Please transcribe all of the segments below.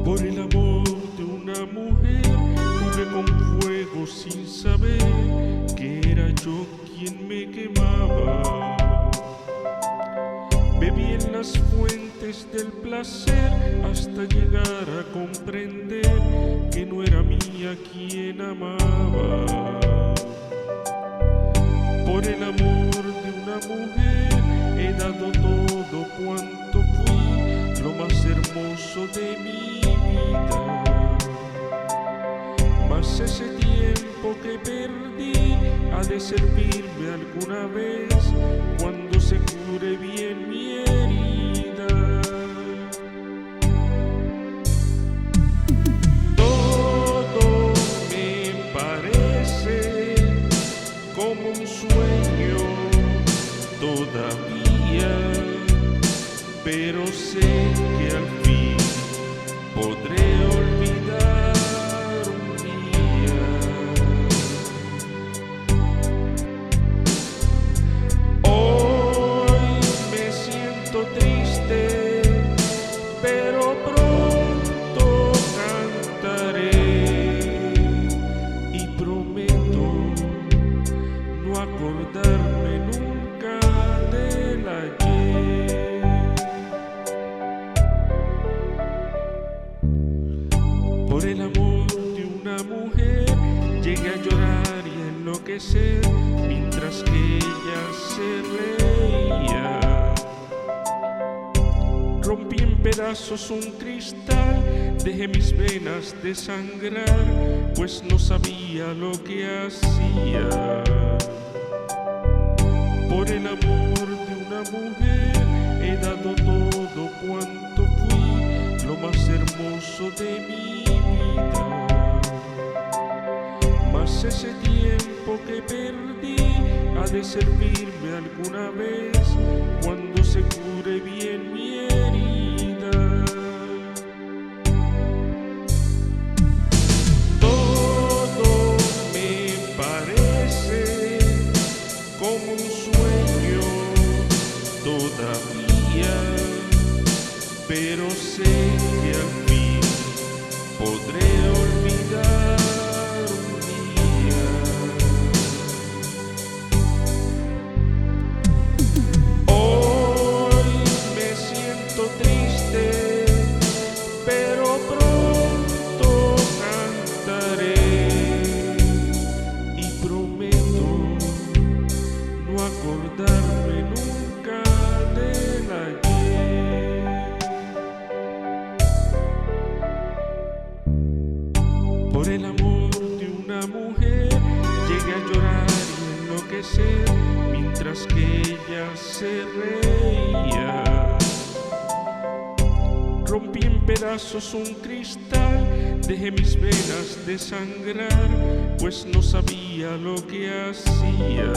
Por el amor de una mujer jugué con fuego sin saber que era yo quien me quemaba. Bebí en las fuentes del placer hasta llegar a comprender que no era mía quien amaba. Por el amor de una mujer he dado todo cuanto fui, lo más hermoso de mi vida. Mas ese tiempo que perdí ha de servirme alguna vez cuando se cure bien mi herida. Todo me parece como un sueño todavía, pero sé que al fin podré olvidar un día. Hoy me siento triste, pero pronto cantaré y prometo no acordarme nunca del ayer. Por el amor de una mujer llegué a llorar y a enloquecer mientras que ella se reía. Rompí en pedazos un cristal, dejé mis venas desangrar, pues no sabía lo que hacía. Por el amor de una mujer he dado todo cuanto fui, lo más hermoso de mi vida. Mas ese tiempo que perdí ha de servirme alguna vez cuando se cure bien mi herida. Todo me parece como un sueño todavía, pero sé que al fin podré olvidar un día. Hoy me siento triste, pero pronto cantaré y prometo no acordarme nunca del ayer. Por el amor de una mujer llegué a llorar y enloquecer mientras que ella se reía. Rompí en pedazos un cristal, dejé mis venas desangrar, pues no sabía lo que hacía.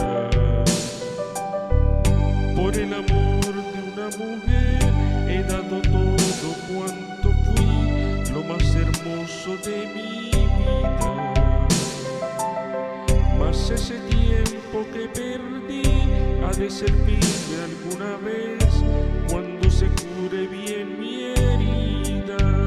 Por el amor de una mujer he dado todo cuanto fui, lo más hermoso de mi vida. Mas ese tiempo que perdí ha de servirme alguna vez cuando se cure bien mi herida.